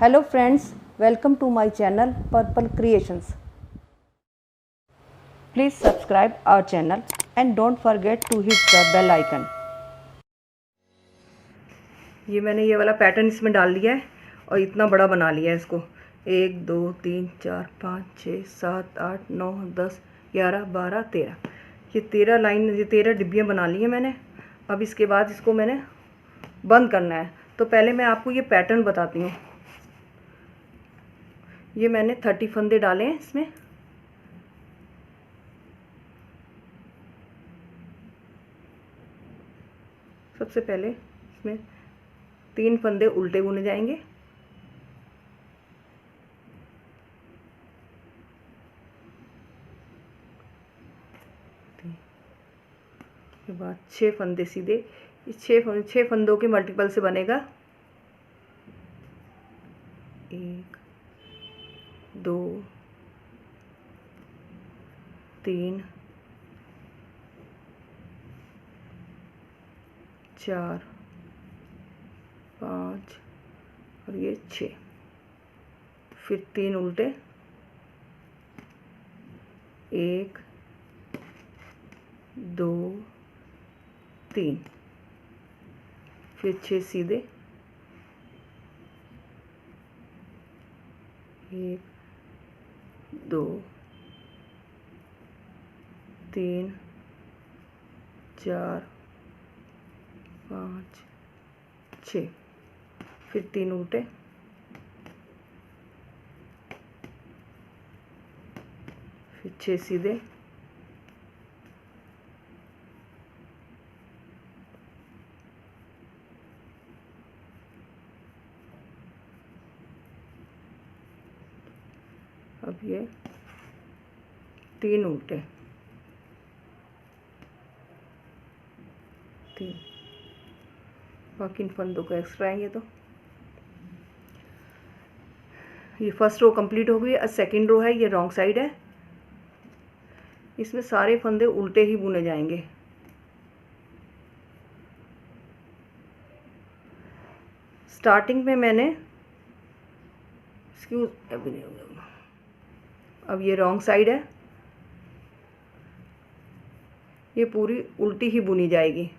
Hello friends, welcome to my channel Purple Creations. Please subscribe our channel and don't forget to hit the bell icon. ये मैंने ये वाला pattern इसमें डाल लिया है और इतना बड़ा बना लिया है इसको। 1 2 3 4 5 6 7 8 9 10 11 12 13 ये 13 लाइन, ये 13 डिब्बियाँ बना ली हैं मैंने। अब इसके बाद इसको मैंने बंद करना है। तो पहले मैं आपको ये पैटर्न बताती हूँ। ये मैंने 30 फंदे डाले हैं इसमें। सबसे पहले इसमें 3 फंदे उल्टे बुने जाएंगे, के बाद 6 फंदे सीधे। इस 6 फंदों के मल्टीपल से बनेगा 1 2 3 4 5 और ये 6। फिर 3 उल्टे, 1 2 3, फिर 6 सीधे, 1 2 3 4 5 6, फिर 3 उल्टे, फिर 6 सीधे, अब ये 3 उल्टे, 3, बाकी इन फंदों को एक्स्ट्रा आएंगे। तो ये फर्स्ट रो कंप्लीट हो गई। अब सेकंड रो है, ये रॉन्ग साइड है। इसमें सारे फंदे उल्टे ही बुने जाएंगे। स्टार्टिंग में मैंने अभी नहीं होगा। अब ये रॉन्ग साइड है, ये पूरी उल्टी ही बुनी जाएगी।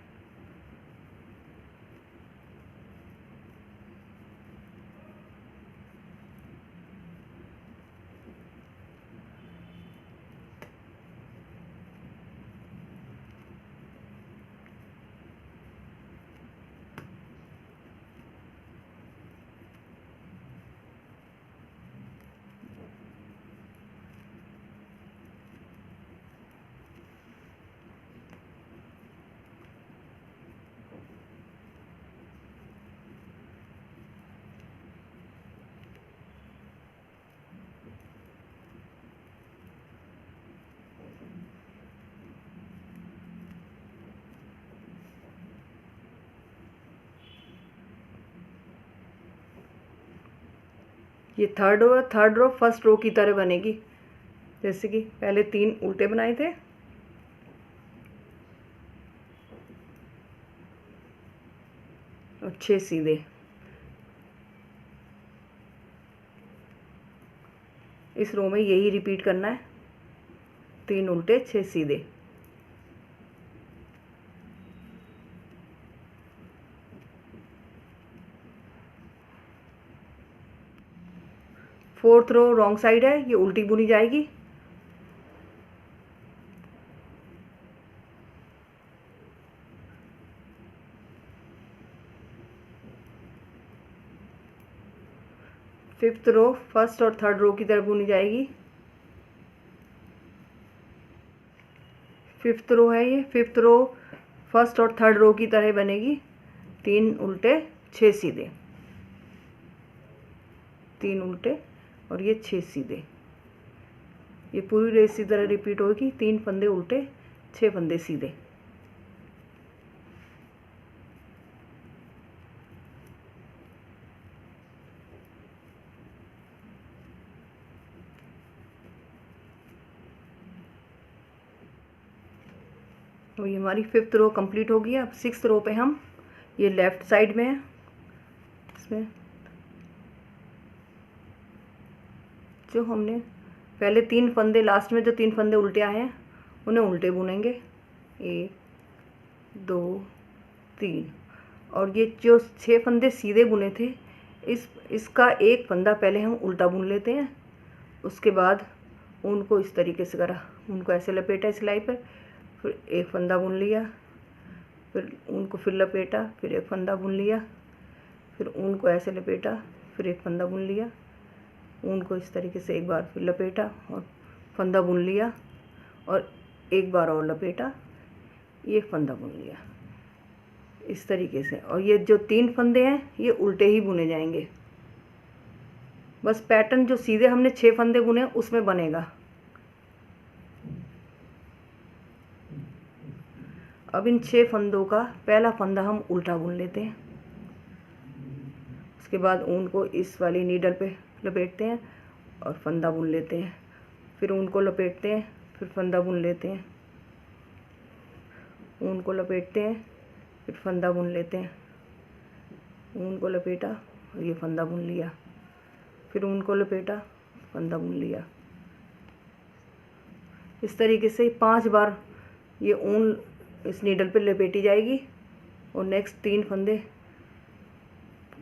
ये थर्ड रो फर्स्ट रो की तरह बनेगी। जैसे कि पहले 3 उल्टे बनाए थे, और 6 सीधे। इस रो में यही रिपीट करना है, 3 उल्टे 6 सीधे। फोर्थ रो रॉन्ग साइड है, ये उल्टी बुनी जाएगी। फिफ्थ रो फर्स्ट और थर्ड रो की तरफ बुनी जाएगी। फिफ्थ रो है, ये फिफ्थ रो फर्स्ट और थर्ड रो की तरह बनेगी। 3 उल्टे 6 सीधे, 3 उल्टे और ये 6 सीधे। ये पूरी रेस इसी तरह रिपीट होगी। 3 फंदे उल्टे, 6 फंदे सीधे। तो ये हमारी 5th रो कंप्लीट हो गई है। अब 6th रो पे हम, ये लेफ़्ट साइड में है, इसमें जो हमने पहले 3 फंदे, लास्ट में जो 3 फंदे उल्टे आए हैं उन्हें उल्टे बुनेंगे, 1 2 3। और ये जो 6 फंदे सीधे बुने थे, इसका एक फंदा पहले हम उल्टा बुन लेते हैं। उसके बाद उनको इस तरीके से करा, उनको ऐसे लपेटा सिलाई पर, फिर एक फंदा बुन लिया, फिर उनको फिर लपेटा, फिर एक फंदा बुन लिया, फिर उनको ऐसे लपेटा, फिर एक फंदा बुन लिया, उनको इस तरीके से एक बार फिर लपेटा और फंदा बुन लिया, और एक बार और लपेटा, ये फंदा बुन लिया इस तरीके से। और ये जो 3 फंदे हैं ये उल्टे ही बुने जाएंगे। बस पैटर्न जो सीधे हमने 6 फंदे बुने उसमें बनेगा। अब इन 6 फंदों का पहला फंदा हम उल्टा बुन लेते हैं। उसके बाद ऊन को इस वाली नीडल पे लपेटते हैं और फंदा बुन लेते हैं, फिर ऊन को लपेटते हैं, फिर फंदा बुन लेते हैं, ऊन को लपेटते हैं, फिर फंदा बुन लेते हैं, ऊन को लपेटा और ये फंदा बुन लिया, फिर ऊन को लपेटा, फंदा बुन लिया। इस तरीके से 5 बार ये ऊन इस नीडल पे लपेटी जाएगी और नेक्स्ट 3 फंदे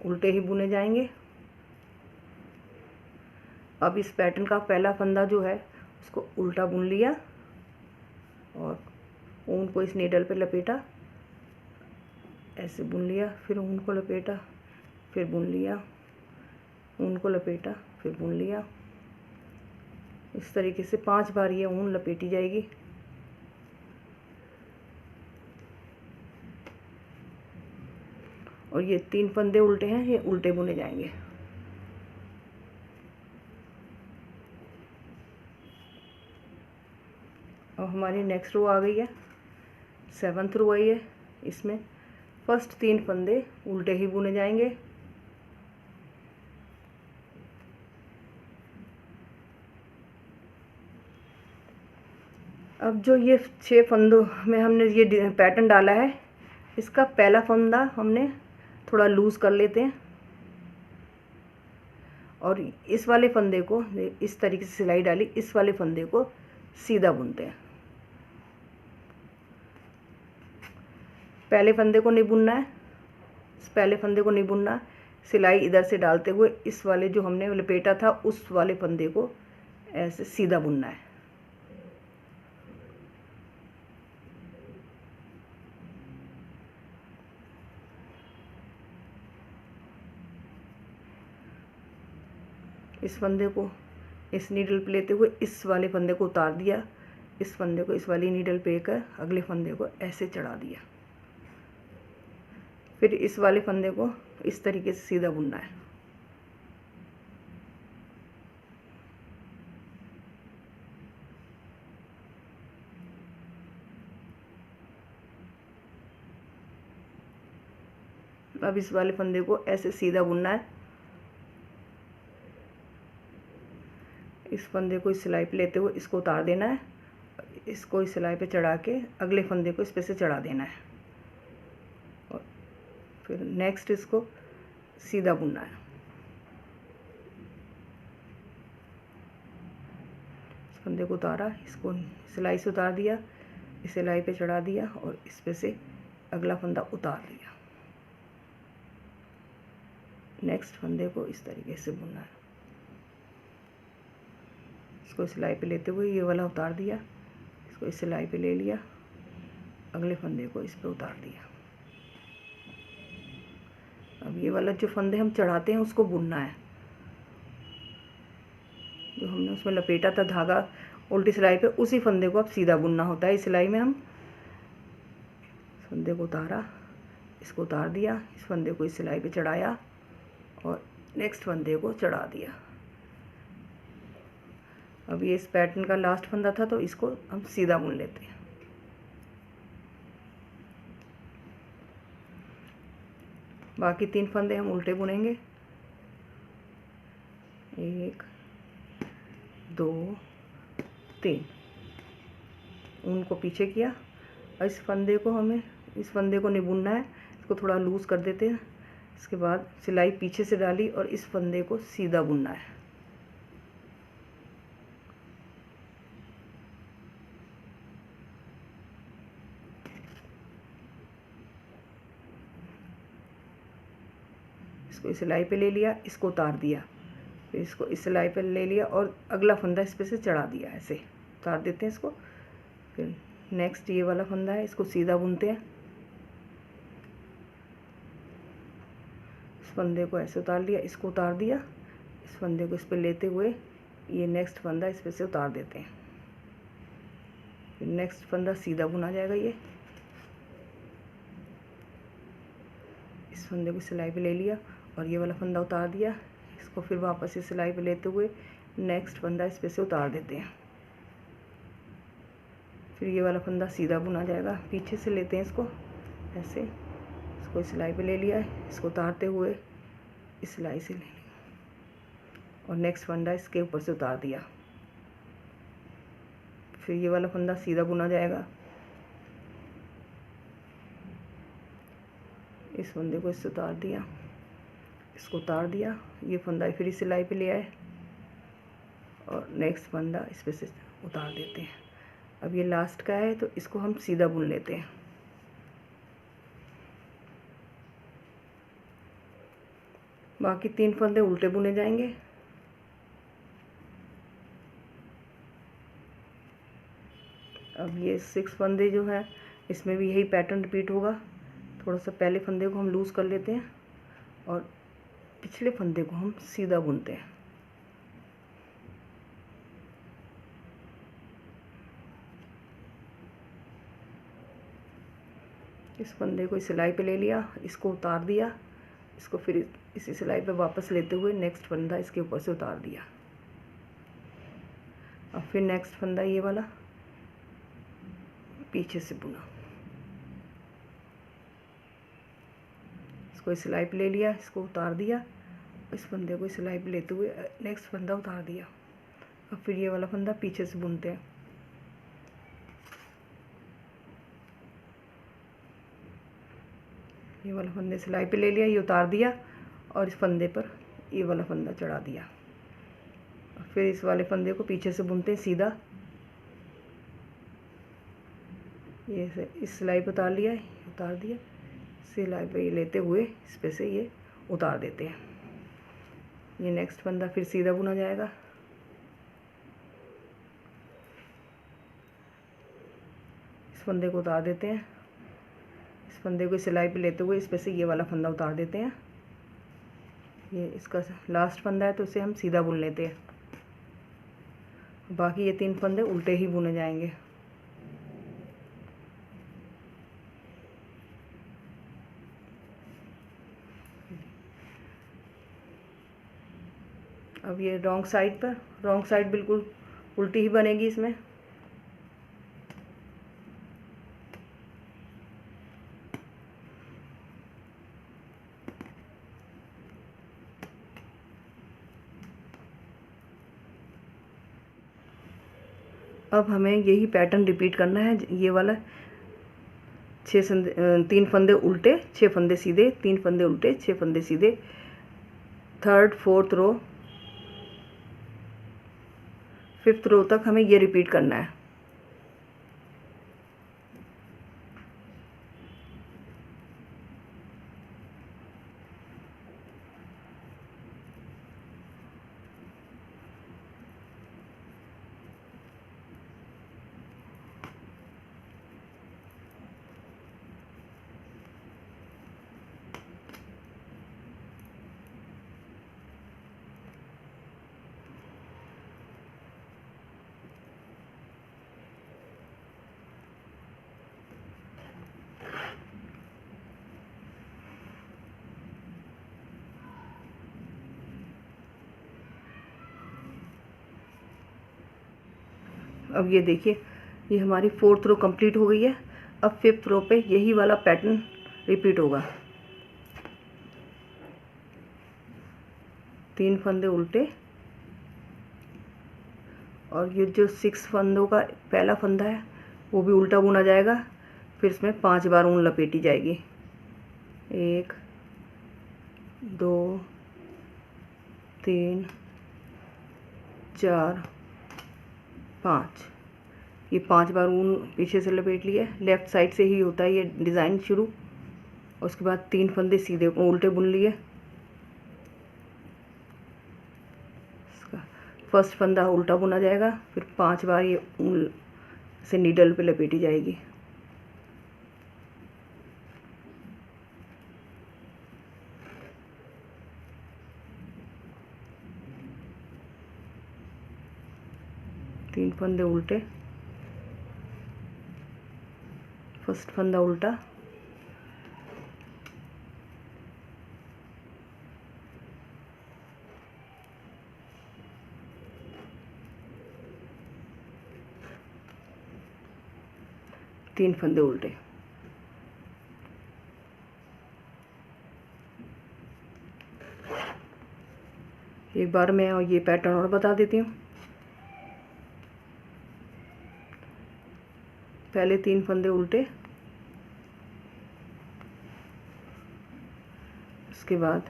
उल्टे ही बुने जाएंगे। अब इस पैटर्न का पहला फंदा जो है उसको उल्टा बुन लिया और ऊन को इस नीडल पे लपेटा, ऐसे बुन लिया, फिर ऊन को लपेटा, फिर बुन लिया, ऊन को लपेटा, फिर बुन लिया। इस तरीके से 5 बार ये ऊन लपेटी जाएगी। और ये 3 फंदे उल्टे हैं, ये उल्टे बुने जाएंगे। अब हमारी नेक्स्ट रो आ गई है, 7th रो आई है। इसमें फर्स्ट 3 फंदे उल्टे ही बुने जाएंगे। अब जो ये 6 फंदों में हमने ये पैटर्न डाला है, इसका पहला फंदा हमने थोड़ा लूज कर लेते हैं और इस वाले फंदे को इस तरीके से सिलाई डाली, इस वाले फंदे को सीधा बुनते हैं। पहले फंदे को नहीं बुनना है, इस पहले फंदे को नहीं बुनना है, सिलाई इधर से डालते हुए इस वाले जो हमने लपेटा था उस वाले फंदे को ऐसे सीधा बुनना है। इस फंदे को इस नीडल पे लेते हुए इस वाले फंदे को उतार दिया, इस फंदे को इस वाली नीडल पे कर अगले फंदे को ऐसे चढ़ा दिया, फिर इस वाले फंदे को इस तरीके से सीधा बुनना है। अब इस वाले फंदे को ऐसे सीधा बुनना है। इस फंदे को इस सिलाई पे लेते हुए इसको उतार देना है, इसको इस सिलाई पे चढ़ा के अगले फंदे को इस पे से चढ़ा देना है और फिर नेक्स्ट इसको सीधा बुनना है। इस फंदे को उतारा, इसको सिलाई से उतार दिया, इस सिलाई पे चढ़ा दिया और इस पे से अगला फंदा उतार दिया। नेक्स्ट फंदे को इस तरीके से बुनना है। इसको सिलाई पे लेते हुए ये वाला उतार दिया, इसको इस सिलाई पे ले लिया, अगले फंदे को इस पे उतार दिया। अब ये वाला जो फंदे हम चढ़ाते हैं उसको बुनना है। जो हमने उसमें लपेटा था धागा उल्टी सिलाई पे, उसी फंदे को अब सीधा बुनना होता है। इस सिलाई में हम फंदे को उतारा, इसको उतार दिया, इस फंदे को इस सिलाई पे चढ़ाया और नेक्स्ट फंदे को चढ़ा दिया। अब ये इस पैटर्न का लास्ट फंदा था तो इसको हम सीधा बुन लेते हैं। बाकी 3 फंदे हम उल्टे बुनेंगे, 1 2 3। ऊन को पीछे किया और इस फंदे को हमें इस फंदे को नहीं बुनना है, इसको थोड़ा लूज कर देते हैं। इसके बाद सिलाई पीछे से डाली और इस फंदे को सीधा बुनना है। इसको इस सिलाई पे ले लिया, इसको उतार दिया, फिर इसको इस सिलाई पे ले लिया और अगला फंदा इस पे से चढ़ा दिया, ऐसे उतार देते हैं इसको। फिर नेक्स्ट ये वाला फंदा है, इसको सीधा बुनते हैं, इस फंदे को ऐसे उतार लिया, इसको उतार दिया, इस फंदे को इस पे लेते हुए ये नेक्स्ट फंदा इस पे से उतार देते हैं। फिर नेक्स्ट फंदा सीधा बुना जाएगा, ये इस फंदे को सिलाई पे ले लिया और ये वाला फंदा उतार दिया, इसको फिर वापस से सिलाई पे लेते हुए नेक्स्ट फंदा इस पे से उतार देते हैं। फिर ये वाला फंदा सीधा बुना जाएगा, पीछे से लेते हैं इसको ऐसे, इसको सिलाई पे ले लिया है, इसको उतारते हुए इस सिलाई से ले लिया और नेक्स्ट फंदा इसके ऊपर से उतार दिया। फिर ये वाला फंदा सीधा बुना जाएगा, इस फंदे को इससे उतार दिया, इसको उतार दिया, ये फंदा फिर इस सिलाई पे ले आए और नेक्स्ट फंदा इस पे से उतार देते हैं। अब ये लास्ट का है तो इसको हम सीधा बुन लेते हैं। बाकी 3 फंदे उल्टे बुने जाएंगे। अब ये 6 फंदे जो है इसमें भी यही पैटर्न रिपीट होगा। थोड़ा सा पहले फंदे को हम लूज़ कर लेते हैं और पिछले फंदे को हम सीधा बुनते हैं। इस फंदे को सिलाई पे ले लिया, इसको उतार दिया, इसको फिर इसी सिलाई पे वापस लेते हुए नेक्स्ट फंदा इसके ऊपर से उतार दिया। अब फिर नेक्स्ट फंदा ये वाला पीछे से बुना, इसको सिलाई पे ले लिया, इसको उतार दिया, इस फंदे को सिलाई पे लेते हुए नेक्स्ट फंदा उतार दिया। अब फिर ये वाला फंदा पीछे से बुनते हैं। ये वाला फंदे सिलाई पे ले लिया, ये उतार दिया और इस फंदे पर ये वाला फंदा चढ़ा दिया। फिर इस वाले फंदे को पीछे से बुनते हैं सीधा, ये इस सिलाई पे उतार लिया, उतार दिया, सिलाई पे ये लेते हुए इस पे से ये उतार देते हैं। ये नेक्स्ट फंदा फिर सीधा बुना जाएगा। इस फंदे को उतार देते हैं, इस फंदे को सिलाई पे लेते हुए इस पे से ये वाला फंदा उतार देते हैं। ये इसका लास्ट फंदा है तो इसे हम सीधा बुन लेते हैं। बाकी ये 3 फंदे उल्टे ही बुने जाएंगे। अब ये रॉन्ग साइड पर, रॉन्ग साइड बिल्कुल उल्टी ही बनेगी इसमें। अब हमें यही पैटर्न रिपीट करना है। ये वाला 3 फंदे उल्टे 6 फंदे सीधे, 3 फंदे उल्टे 6 फंदे सीधे, 3rd 4th रो 5th रो तक हमें ये रिपीट करना है। अब ये देखिए, ये हमारी 4th रो कंप्लीट हो गई है। अब 5th रो पे यही वाला पैटर्न रिपीट होगा। 3 फंदे उल्टे और ये जो 6 फंदों का पहला फंदा है वो भी उल्टा बुना जाएगा। फिर इसमें 5 बार ऊन लपेटी जाएगी। 1 2 3 4 5, ये 5 बार ऊन पीछे से लपेट लिया। लेफ़्ट साइड से ही होता है ये डिज़ाइन शुरू। और उसके बाद 3 फंदे सीधे उल्टे बुन लिए, फर्स्ट फंदा उल्टा बुना जाएगा, फिर 5 बार ये से नीडल पे लपेटी जाएगी। तीन फंदे उल्टे, फर्स्ट फंदा उल्टा, तीन फंदे उल्टे। एक बार मैं ये पैटर्न और बता देती हूँ। पहले 3 फंदे उल्टे, उसके बाद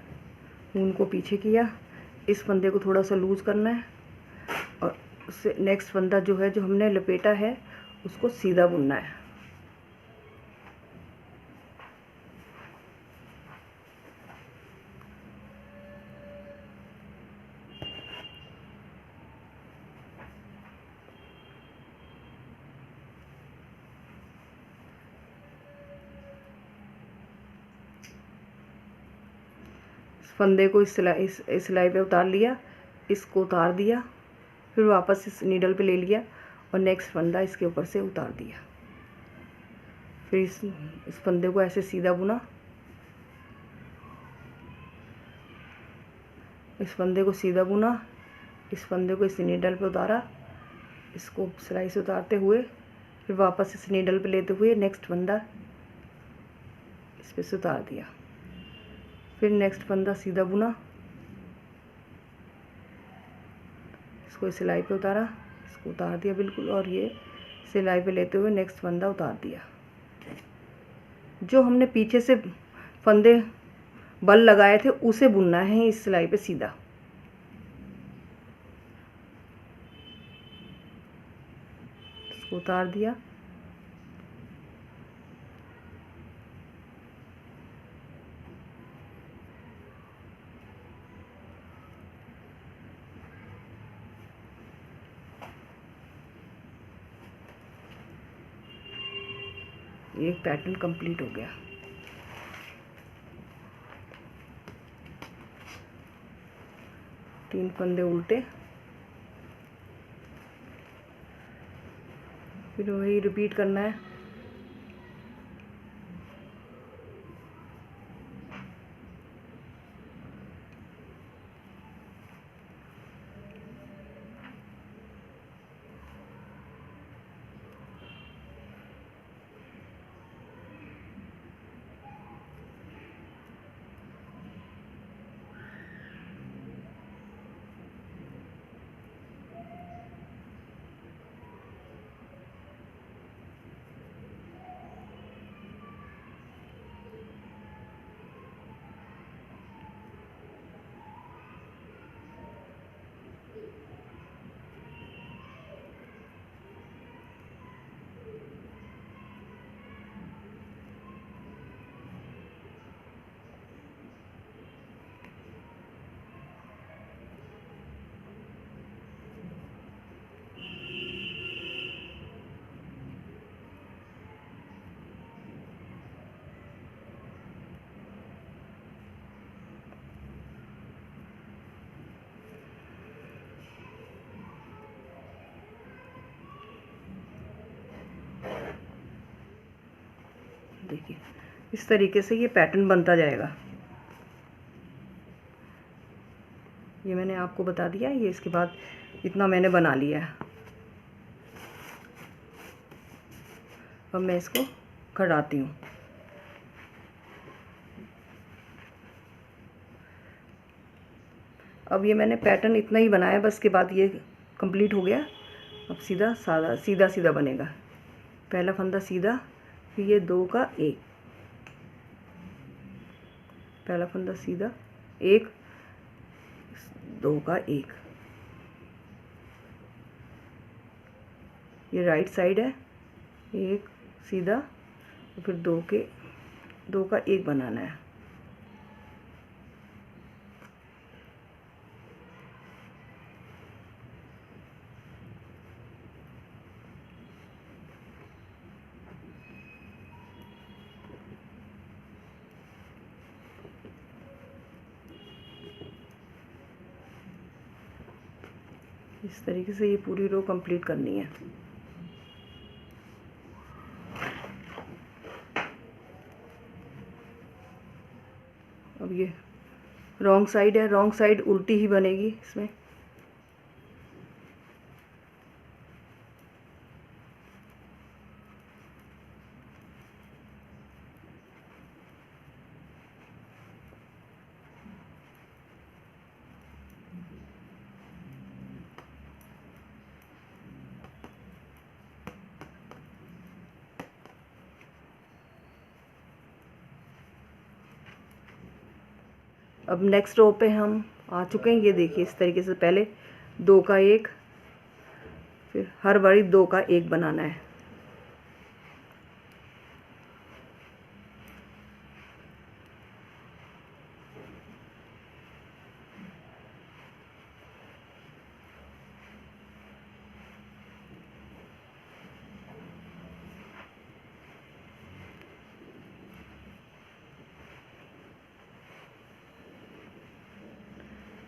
ऊन को पीछे किया, इस फंदे को थोड़ा सा लूज करना है और उससे नेक्स्ट फंदा जो है, जो हमने लपेटा है, उसको सीधा बुनना है। फंदे को इस सिलाई पे उतार लिया, इसको उतार दिया, फिर वापस इस नीडल पे ले लिया और नेक्स्ट फंदा इसके ऊपर से उतार दिया। फिर इस फंदे को ऐसे सीधा बुना, इस फंदे को सीधा बुना, इस फंदे को इस नीडल पे उतारा, इसको सिलाई से उतारते हुए फिर वापस इस नीडल पे लेते हुए नेक्स्ट फंदा इस पे से उतार दिया। फिर नेक्स्ट फंदा सीधा बुना, इसको सिलाई पे उतारा, इसको उतार दिया बिल्कुल, और ये सिलाई पे लेते हुए नेक्स्ट फंदा उतार दिया। जो हमने पीछे से फंदे बल लगाए थे उसे बुनना है इस सिलाई पे सीधा। इसको उतार दिया, एक पैटर्न कंप्लीट हो गया। तीन फंदे उल्टे, फिर वही रिपीट करना है। देखिए इस तरीके से ये पैटर्न बनता जाएगा। ये मैंने आपको बता दिया, ये इसके बाद इतना मैंने बना लिया है। अब मैं इसको कढ़ाती हूँ। अब ये मैंने पैटर्न इतना ही बनाया, बस के बाद ये कंप्लीट हो गया। अब सीधा सादा सीधा सीधा बनेगा। पहला फंदा सीधा, फिर ये 2 का 1, पहला फंदा सीधा 1, 2 का 1, ये राइट साइड है, 1 सीधा, फिर 2 का 1 बनाना है। इस तरीके से ये पूरी रो कंप्लीट करनी है। अब ये रॉन्ग साइड है, रॉन्ग साइड उल्टी ही बनेगी इसमें। अब नेक्स्ट रो पे हम आ चुके हैं। ये देखिए इस तरीके से पहले 2 का 1, फिर हर बारी 2 का 1 बनाना है।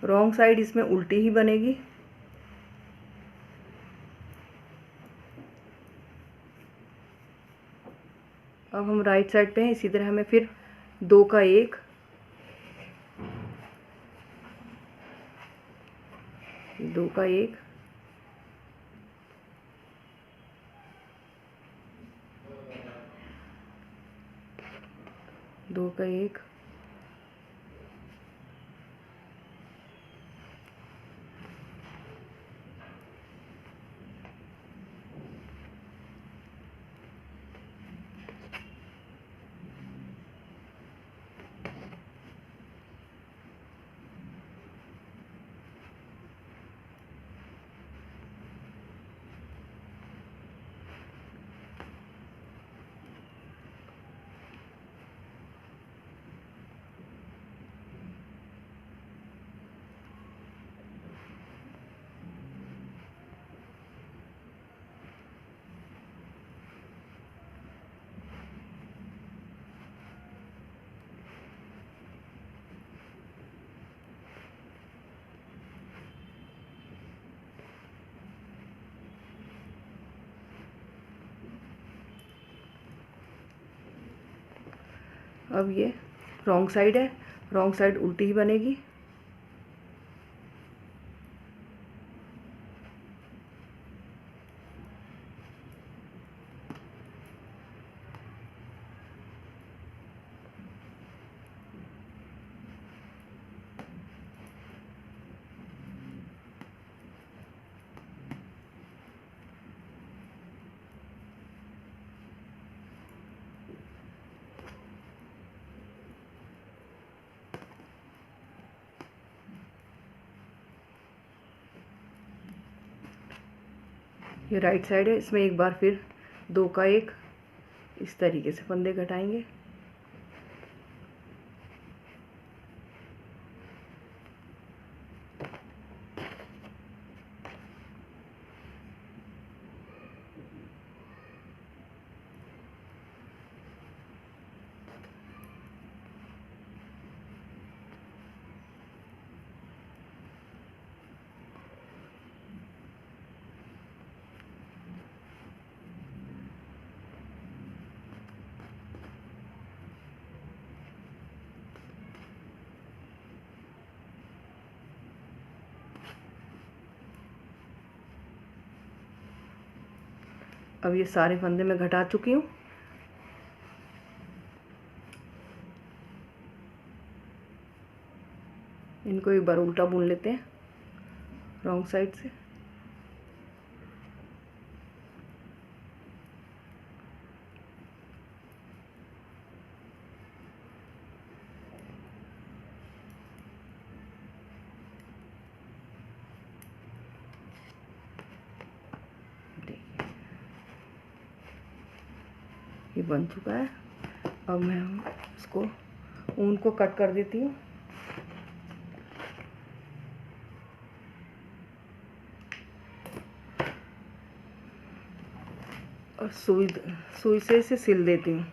रॉन्ग साइड इसमें उल्टी ही बनेगी। अब हम राइट साइड पे हैं, इसी तरह हमें फिर 2 का 1, 2 का 1, दो का 1, अब ये रॉन्ग साइड है, रॉन्ग साइड उल्टी ही बनेगी। ये राइट साइड है, इसमें एक बार फिर 2 का 1 इस तरीके से फंदे घटाएंगे। अब ये सारे फंदे मैं घटा चुकी हूँ। इनको एक बार उल्टा बुन लेते हैं रॉन्ग साइड से। ये बन चुका है। अब मैं इसको ऊन को कट कर देती हूँ। और सुई से इसे सिल देती हूँ।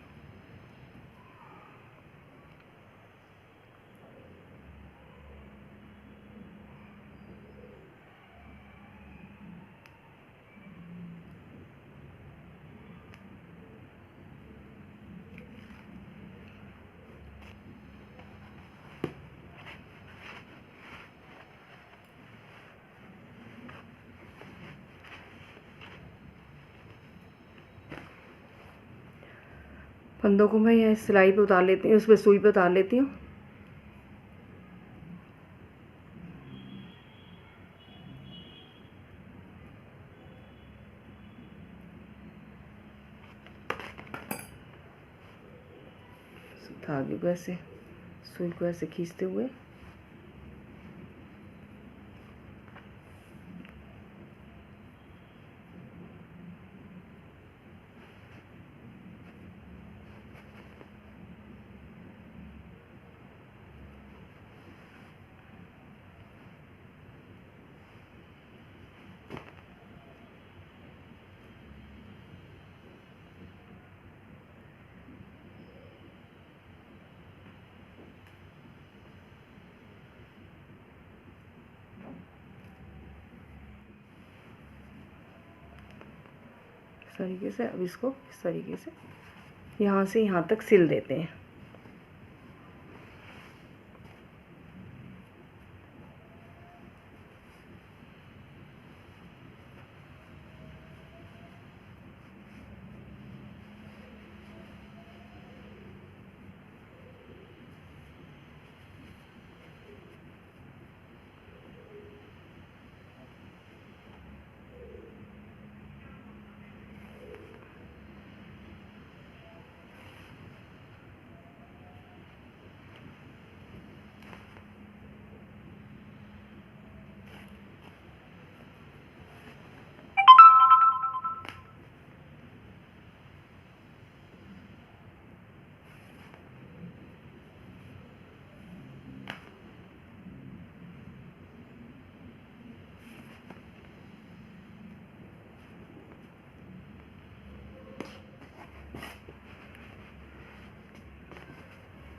फंदों को मैं यहाँ सिलाई पे उतार लेती हूँ, उस पर सुई पे उतार लेती हूँ। धागे को ऐसे, सुई को ऐसे खींचते हुए इस तरीके से। अब इसको इस तरीके से यहाँ से यहाँ तक सिल देते हैं।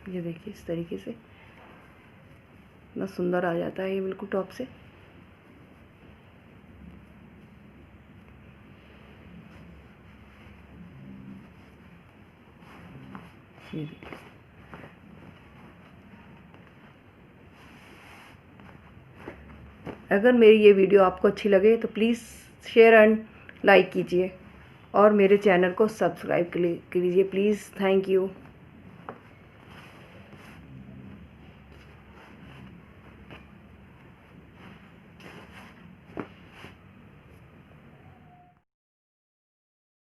ये देखिए इस तरीके से इतना सुंदर आ जाता है ये बिल्कुल टॉप से। ये देखिए। अगर मेरी ये वीडियो आपको अच्छी लगे तो प्लीज़ शेयर एंड लाइक कीजिए और मेरे चैनल को सब्सक्राइब कीजिए प्लीज़। Thank you.